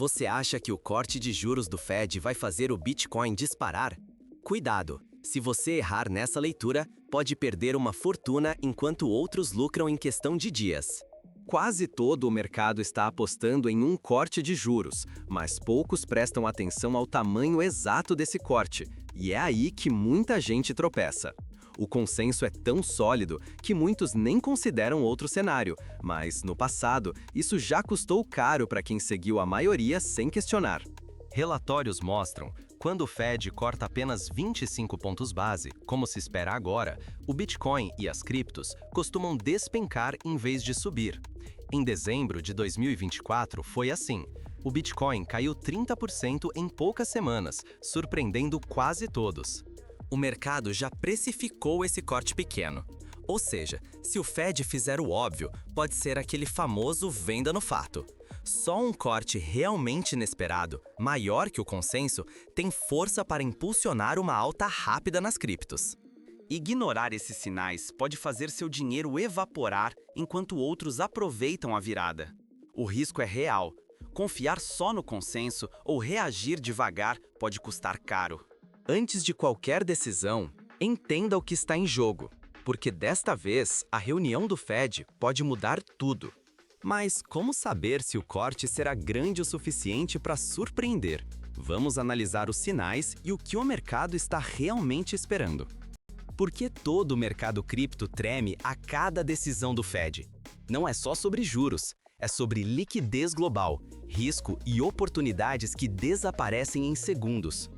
Você acha que o corte de juros do Fed vai fazer o Bitcoin disparar? Cuidado! Se você errar nessa leitura, pode perder uma fortuna enquanto outros lucram em questão de dias. Quase todo o mercado está apostando em um corte de juros, mas poucos prestam atenção ao tamanho exato desse corte, e é aí que muita gente tropeça. O consenso é tão sólido que muitos nem consideram outro cenário, mas, no passado, isso já custou caro para quem seguiu a maioria sem questionar. Relatórios mostram, quando o Fed corta apenas 25 pontos base, como se espera agora, o Bitcoin e as criptos costumam despencar em vez de subir. Em dezembro de 2024 foi assim. O Bitcoin caiu 30% em poucas semanas, surpreendendo quase todos. O mercado já precificou esse corte pequeno. Ou seja, se o Fed fizer o óbvio, pode ser aquele famoso venda no fato. Só um corte realmente inesperado, maior que o consenso, tem força para impulsionar uma alta rápida nas criptos. Ignorar esses sinais pode fazer seu dinheiro evaporar enquanto outros aproveitam a virada. O risco é real. Confiar só no consenso ou reagir devagar pode custar caro. Antes de qualquer decisão, entenda o que está em jogo, porque desta vez a reunião do Fed pode mudar tudo. Mas como saber se o corte será grande o suficiente para surpreender? Vamos analisar os sinais e o que o mercado está realmente esperando. Por que todo o mercado cripto treme a cada decisão do Fed? Não é só sobre juros, é sobre liquidez global, risco e oportunidades que desaparecem em segundos.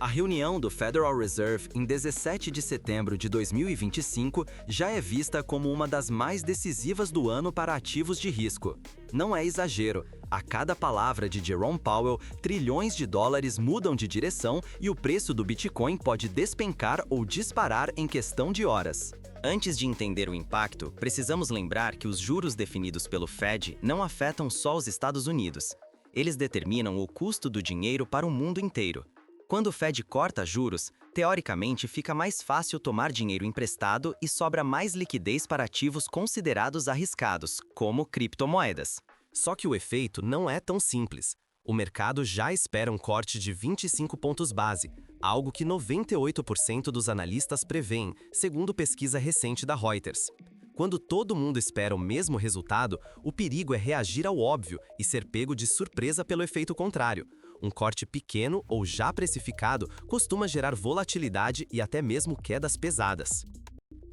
A reunião do Federal Reserve em 17 de setembro de 2025 já é vista como uma das mais decisivas do ano para ativos de risco. Não é exagero, a cada palavra de Jerome Powell, trilhões de dólares mudam de direção e o preço do Bitcoin pode despencar ou disparar em questão de horas. Antes de entender o impacto, precisamos lembrar que os juros definidos pelo Fed não afetam só os Estados Unidos. Eles determinam o custo do dinheiro para o mundo inteiro. Quando o Fed corta juros, teoricamente fica mais fácil tomar dinheiro emprestado e sobra mais liquidez para ativos considerados arriscados, como criptomoedas. Só que o efeito não é tão simples. O mercado já espera um corte de 25 pontos base, algo que 98% dos analistas prevêem, segundo pesquisa recente da Reuters. Quando todo mundo espera o mesmo resultado, o perigo é reagir ao óbvio e ser pego de surpresa pelo efeito contrário. Um corte pequeno ou já precificado costuma gerar volatilidade e até mesmo quedas pesadas.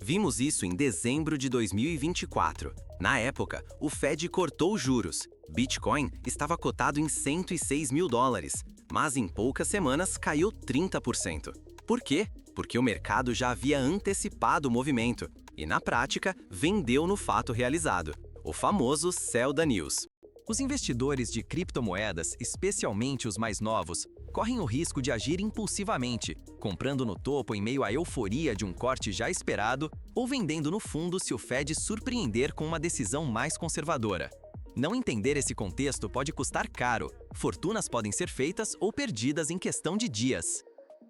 Vimos isso em dezembro de 2024. Na época, o Fed cortou juros. Bitcoin estava cotado em 106 mil dólares, mas em poucas semanas caiu 30%. Por quê? Porque o mercado já havia antecipado o movimento e, na prática, vendeu no fato realizado, o famoso sell the news. Os investidores de criptomoedas, especialmente os mais novos, correm o risco de agir impulsivamente, comprando no topo em meio à euforia de um corte já esperado ou vendendo no fundo se o Fed surpreender com uma decisão mais conservadora. Não entender esse contexto pode custar caro, fortunas podem ser feitas ou perdidas em questão de dias.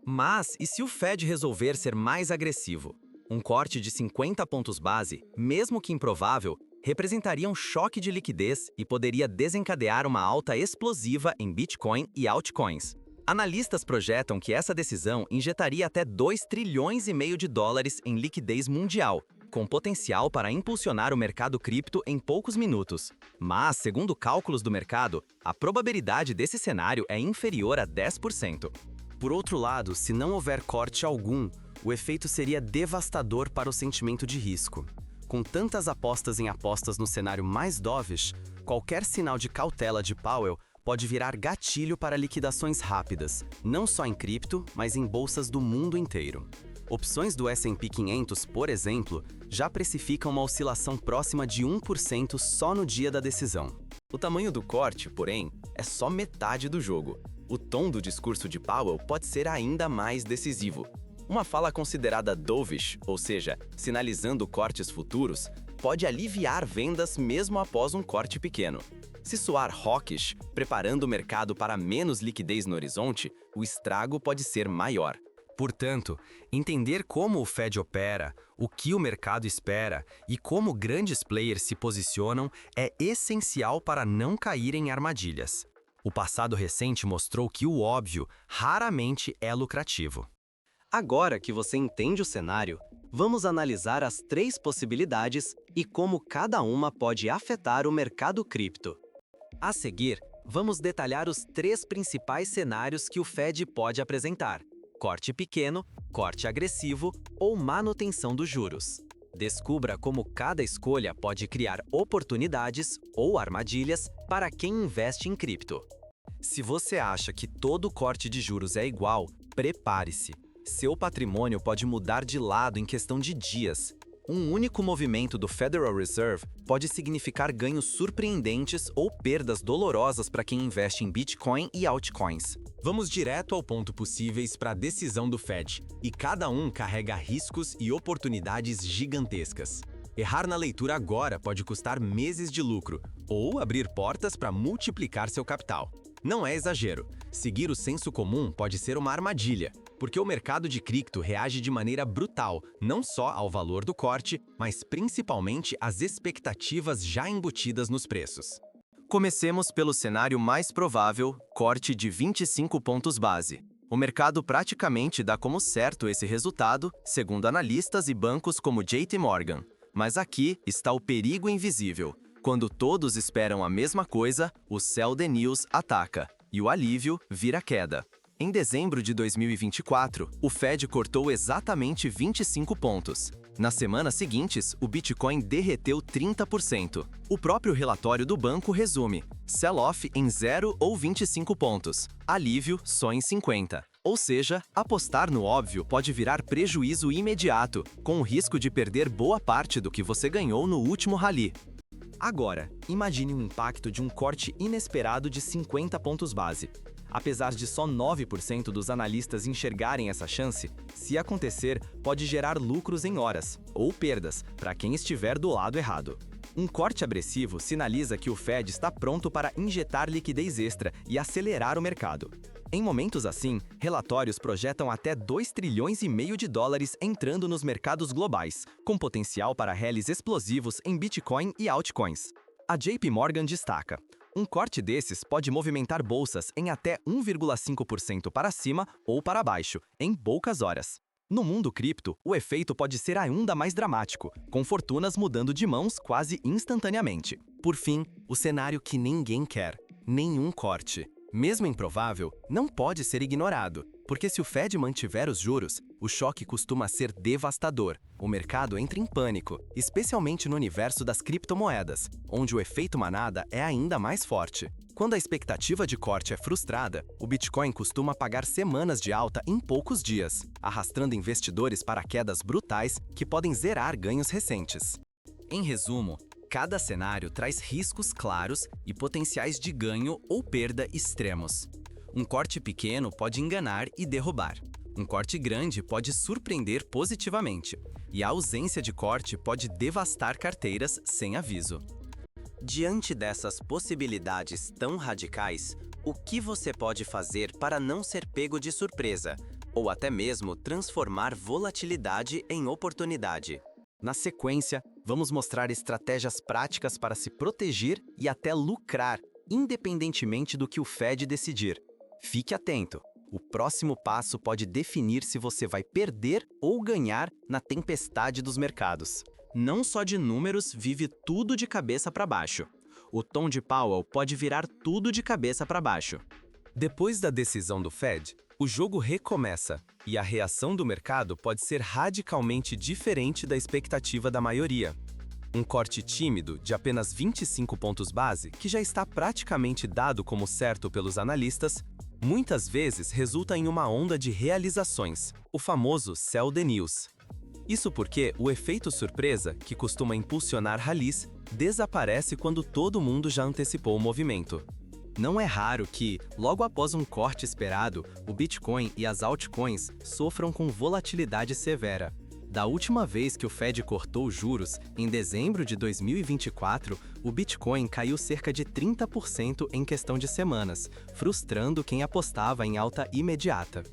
Mas e se o Fed resolver ser mais agressivo? Um corte de 50 pontos base, mesmo que improvável, representaria um choque de liquidez e poderia desencadear uma alta explosiva em Bitcoin e altcoins. Analistas projetam que essa decisão injetaria até 2 trilhões e meio de dólares em liquidez mundial, com potencial para impulsionar o mercado cripto em poucos minutos. Mas, segundo cálculos do mercado, a probabilidade desse cenário é inferior a 10%. Por outro lado, se não houver corte algum, o efeito seria devastador para o sentimento de risco. Com tantas apostas em apostas no cenário mais dovish, qualquer sinal de cautela de Powell pode virar gatilho para liquidações rápidas, não só em cripto, mas em bolsas do mundo inteiro. Opções do S&P 500, por exemplo, já precificam uma oscilação próxima de 1% só no dia da decisão. O tamanho do corte, porém, é só metade do jogo. O tom do discurso de Powell pode ser ainda mais decisivo. Uma fala considerada dovish, ou seja, sinalizando cortes futuros, pode aliviar vendas mesmo após um corte pequeno. Se soar hawkish, preparando o mercado para menos liquidez no horizonte, o estrago pode ser maior. Portanto, entender como o Fed opera, o que o mercado espera e como grandes players se posicionam é essencial para não cair em armadilhas. O passado recente mostrou que o óbvio raramente é lucrativo. Agora que você entende o cenário, vamos analisar as 3 possibilidades e como cada uma pode afetar o mercado cripto. A seguir, vamos detalhar os 3 principais cenários que o Fed pode apresentar: corte pequeno, corte agressivo ou manutenção dos juros. Descubra como cada escolha pode criar oportunidades ou armadilhas para quem investe em cripto. Se você acha que todo corte de juros é igual, prepare-se. Seu patrimônio pode mudar de lado em questão de dias. Um único movimento do Federal Reserve pode significar ganhos surpreendentes ou perdas dolorosas para quem investe em Bitcoin e altcoins. Vamos direto ao ponto possíveis para a decisão do Fed, e cada um carrega riscos e oportunidades gigantescas. Errar na leitura agora pode custar meses de lucro, ou abrir portas para multiplicar seu capital. Não é exagero. Seguir o senso comum pode ser uma armadilha, porque o mercado de cripto reage de maneira brutal, não só ao valor do corte, mas principalmente às expectativas já embutidas nos preços. Comecemos pelo cenário mais provável, corte de 25 pontos base. O mercado praticamente dá como certo esse resultado, segundo analistas e bancos como JP Morgan. Mas aqui está o perigo invisível. Quando todos esperam a mesma coisa, o sell the news ataca, e o alívio vira queda. Em dezembro de 2024, o Fed cortou exatamente 25 pontos. Nas semanas seguintes, o Bitcoin derreteu 30%. O próprio relatório do banco resume: sell-off em 0 ou 25 pontos, alívio só em 50. Ou seja, apostar no óbvio pode virar prejuízo imediato, com o risco de perder boa parte do que você ganhou no último rally. Agora, imagine o impacto de um corte inesperado de 50 pontos base. Apesar de só 9% dos analistas enxergarem essa chance, se acontecer, pode gerar lucros em horas, ou perdas, para quem estiver do lado errado. Um corte agressivo sinaliza que o Fed está pronto para injetar liquidez extra e acelerar o mercado. Em momentos assim, relatórios projetam até 2,5 trilhões de dólares entrando nos mercados globais, com potencial para rallies explosivos em Bitcoin e altcoins. A JP Morgan destaca: um corte desses pode movimentar bolsas em até 1,5% para cima ou para baixo, em poucas horas. No mundo cripto, o efeito pode ser ainda mais dramático, com fortunas mudando de mãos quase instantaneamente. Por fim, o cenário que ninguém quer: nenhum corte. Mesmo improvável, não pode ser ignorado, porque se o Fed mantiver os juros, o choque costuma ser devastador. O mercado entra em pânico, especialmente no universo das criptomoedas, onde o efeito manada é ainda mais forte. Quando a expectativa de corte é frustrada, o Bitcoin costuma pagar semanas de alta em poucos dias, arrastando investidores para quedas brutais que podem zerar ganhos recentes. Em resumo, cada cenário traz riscos claros e potenciais de ganho ou perda extremos. Um corte pequeno pode enganar e derrubar. Um corte grande pode surpreender positivamente. E a ausência de corte pode devastar carteiras sem aviso. Diante dessas possibilidades tão radicais, o que você pode fazer para não ser pego de surpresa, ou até mesmo transformar volatilidade em oportunidade? Na sequência, vamos mostrar estratégias práticas para se proteger e até lucrar, independentemente do que o Fed decidir. Fique atento! O próximo passo pode definir se você vai perder ou ganhar na tempestade dos mercados. Não só de números vive tudo de cabeça para baixo. O tom de Powell pode virar tudo de cabeça para baixo. Depois da decisão do Fed, o jogo recomeça, e a reação do mercado pode ser radicalmente diferente da expectativa da maioria. Um corte tímido, de apenas 25 pontos base, que já está praticamente dado como certo pelos analistas, muitas vezes resulta em uma onda de realizações, o famoso sell the news. Isso porque o efeito surpresa, que costuma impulsionar rallies, desaparece quando todo mundo já antecipou o movimento. Não é raro que, logo após um corte esperado, o Bitcoin e as altcoins sofram com volatilidade severa. Da última vez que o Fed cortou os juros, em dezembro de 2024, o Bitcoin caiu cerca de 30% em questão de semanas, frustrando quem apostava em alta imediata.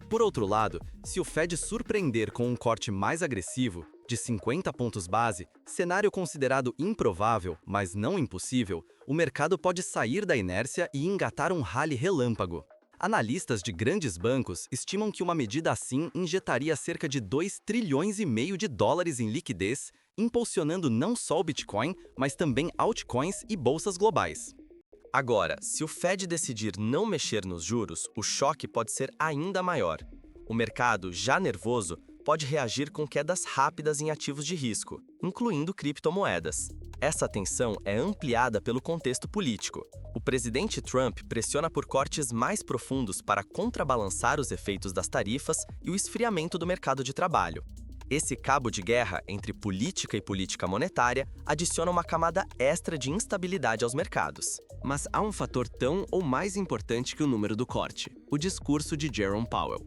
Por outro lado, se o Fed surpreender com um corte mais agressivo, de 50 pontos base, cenário considerado improvável, mas não impossível, o mercado pode sair da inércia e engatar um rally relâmpago. Analistas de grandes bancos estimam que uma medida assim injetaria cerca de 2,5 trilhões de dólares em liquidez, impulsionando não só o Bitcoin, mas também altcoins e bolsas globais. Agora, se o Fed decidir não mexer nos juros, o choque pode ser ainda maior. O mercado, já nervoso, pode reagir com quedas rápidas em ativos de risco, incluindo criptomoedas. Essa tensão é ampliada pelo contexto político. O presidente Trump pressiona por cortes mais profundos para contrabalançar os efeitos das tarifas e o esfriamento do mercado de trabalho. Esse cabo de guerra entre política e política monetária adiciona uma camada extra de instabilidade aos mercados. Mas há um fator tão ou mais importante que o número do corte: o discurso de Jerome Powell.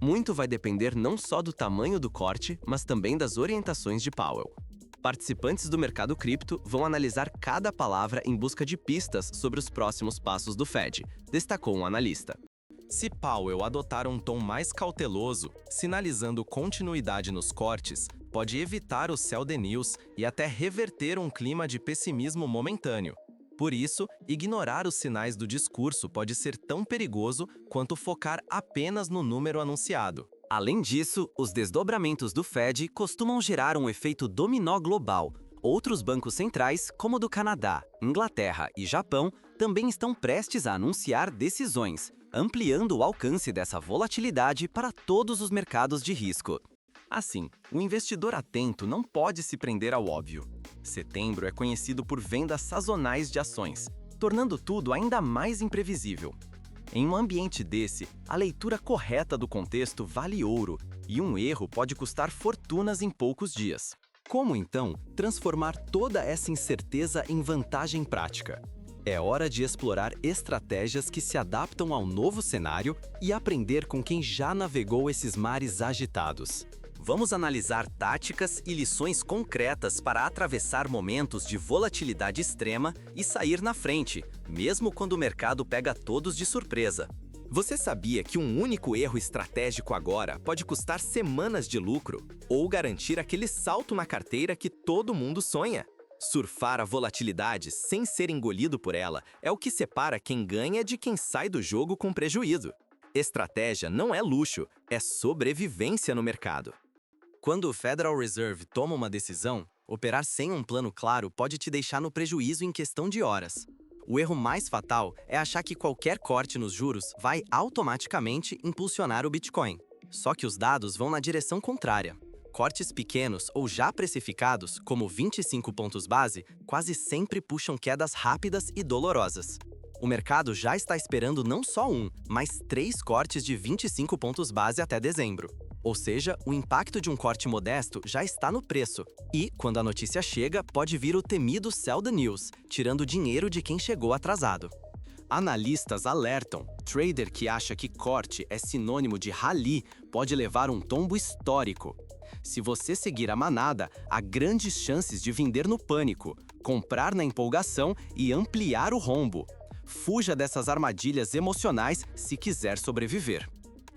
Muito vai depender não só do tamanho do corte, mas também das orientações de Powell. Participantes do mercado cripto vão analisar cada palavra em busca de pistas sobre os próximos passos do Fed, destacou um analista. Se Powell adotar um tom mais cauteloso, sinalizando continuidade nos cortes, pode evitar o sell the news e até reverter um clima de pessimismo momentâneo. Por isso, ignorar os sinais do discurso pode ser tão perigoso quanto focar apenas no número anunciado. Além disso, os desdobramentos do Fed costumam gerar um efeito dominó global. Outros bancos centrais, como o do Canadá, Inglaterra e Japão, também estão prestes a anunciar decisões, ampliando o alcance dessa volatilidade para todos os mercados de risco. Assim, o investidor atento não pode se prender ao óbvio. Setembro é conhecido por vendas sazonais de ações, tornando tudo ainda mais imprevisível. Em um ambiente desse, a leitura correta do contexto vale ouro, e um erro pode custar fortunas em poucos dias. Como, então, transformar toda essa incerteza em vantagem prática? É hora de explorar estratégias que se adaptam ao novo cenário e aprender com quem já navegou esses mares agitados. Vamos analisar táticas e lições concretas para atravessar momentos de volatilidade extrema e sair na frente, mesmo quando o mercado pega todos de surpresa. Você sabia que um único erro estratégico agora pode custar semanas de lucro ou garantir aquele salto na carteira que todo mundo sonha? Surfar a volatilidade sem ser engolido por ela é o que separa quem ganha de quem sai do jogo com prejuízo. Estratégia não é luxo, é sobrevivência no mercado. Quando o Federal Reserve toma uma decisão, operar sem um plano claro pode te deixar no prejuízo em questão de horas. O erro mais fatal é achar que qualquer corte nos juros vai automaticamente impulsionar o Bitcoin. Só que os dados vão na direção contrária. Cortes pequenos ou já precificados, como 25 pontos base, quase sempre puxam quedas rápidas e dolorosas. O mercado já está esperando não só um, mas 3 cortes de 25 pontos base até dezembro. Ou seja, o impacto de um corte modesto já está no preço. E, quando a notícia chega, pode vir o temido sell the news, tirando dinheiro de quem chegou atrasado. Analistas alertam: trader que acha que corte é sinônimo de rally pode levar um tombo histórico. Se você seguir a manada, há grandes chances de vender no pânico, comprar na empolgação e ampliar o rombo. Fuja dessas armadilhas emocionais se quiser sobreviver.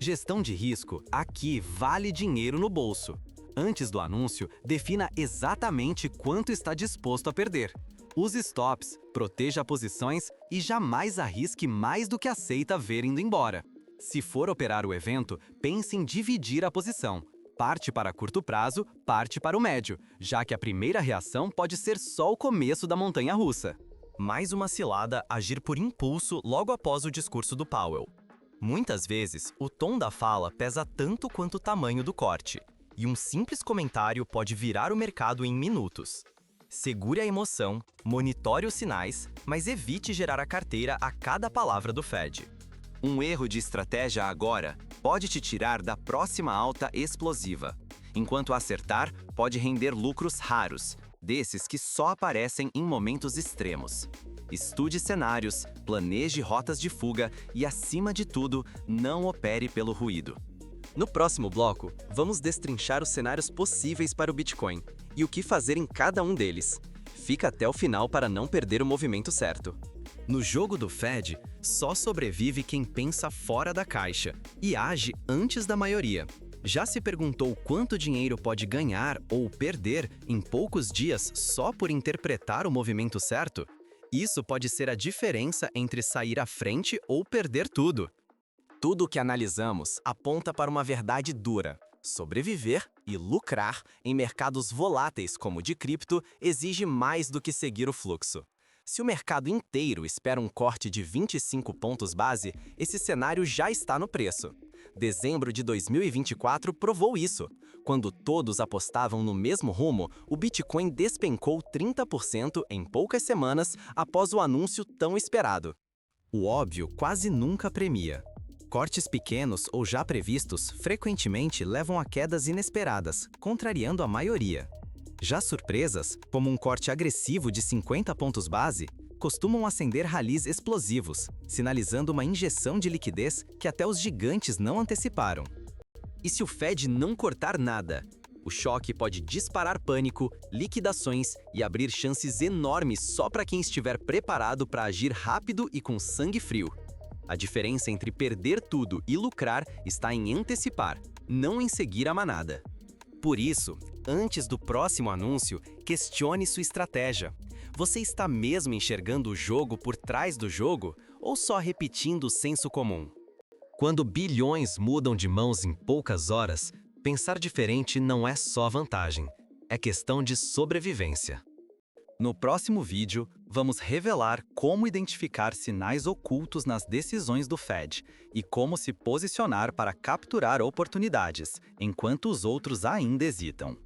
Gestão de risco aqui vale dinheiro no bolso. Antes do anúncio, defina exatamente quanto está disposto a perder. Use stops, proteja posições e jamais arrisque mais do que aceita ver indo embora. Se for operar o evento, pense em dividir a posição. Parte para curto prazo, parte para o médio, já que a primeira reação pode ser só o começo da montanha-russa. Mais uma cilada: agir por impulso logo após o discurso do Powell. Muitas vezes, o tom da fala pesa tanto quanto o tamanho do corte, e um simples comentário pode virar o mercado em minutos. Segure a emoção, monitore os sinais, mas evite gerar a carteira a cada palavra do Fed. Um erro de estratégia agora pode te tirar da próxima alta explosiva, enquanto acertar pode render lucros raros, desses que só aparecem em momentos extremos. Estude cenários, planeje rotas de fuga e, acima de tudo, não opere pelo ruído. No próximo bloco, vamos destrinchar os cenários possíveis para o Bitcoin e o que fazer em cada um deles. Fica até o final para não perder o movimento certo. No jogo do Fed, só sobrevive quem pensa fora da caixa e age antes da maioria. Já se perguntou quanto dinheiro pode ganhar ou perder em poucos dias só por interpretar o movimento certo? Isso pode ser a diferença entre sair à frente ou perder tudo. Tudo o que analisamos aponta para uma verdade dura. Sobreviver e lucrar em mercados voláteis como o de cripto exige mais do que seguir o fluxo. Se o mercado inteiro espera um corte de 25 pontos base, esse cenário já está no preço. Dezembro de 2024 provou isso. Quando todos apostavam no mesmo rumo, o Bitcoin despencou 30% em poucas semanas após o anúncio tão esperado. O óbvio quase nunca premia. Cortes pequenos ou já previstos frequentemente levam a quedas inesperadas, contrariando a maioria. Já surpresas, como um corte agressivo de 50 pontos base, costumam acender ralis explosivos, sinalizando uma injeção de liquidez que até os gigantes não anteciparam. E se o Fed não cortar nada? O choque pode disparar pânico, liquidações e abrir chances enormes só para quem estiver preparado para agir rápido e com sangue frio. A diferença entre perder tudo e lucrar está em antecipar, não em seguir a manada. Por isso, antes do próximo anúncio, questione sua estratégia. Você está mesmo enxergando o jogo por trás do jogo ou só repetindo o senso comum? Quando bilhões mudam de mãos em poucas horas, pensar diferente não é só vantagem, é questão de sobrevivência. No próximo vídeo, vamos revelar como identificar sinais ocultos nas decisões do Fed e como se posicionar para capturar oportunidades, enquanto os outros ainda hesitam.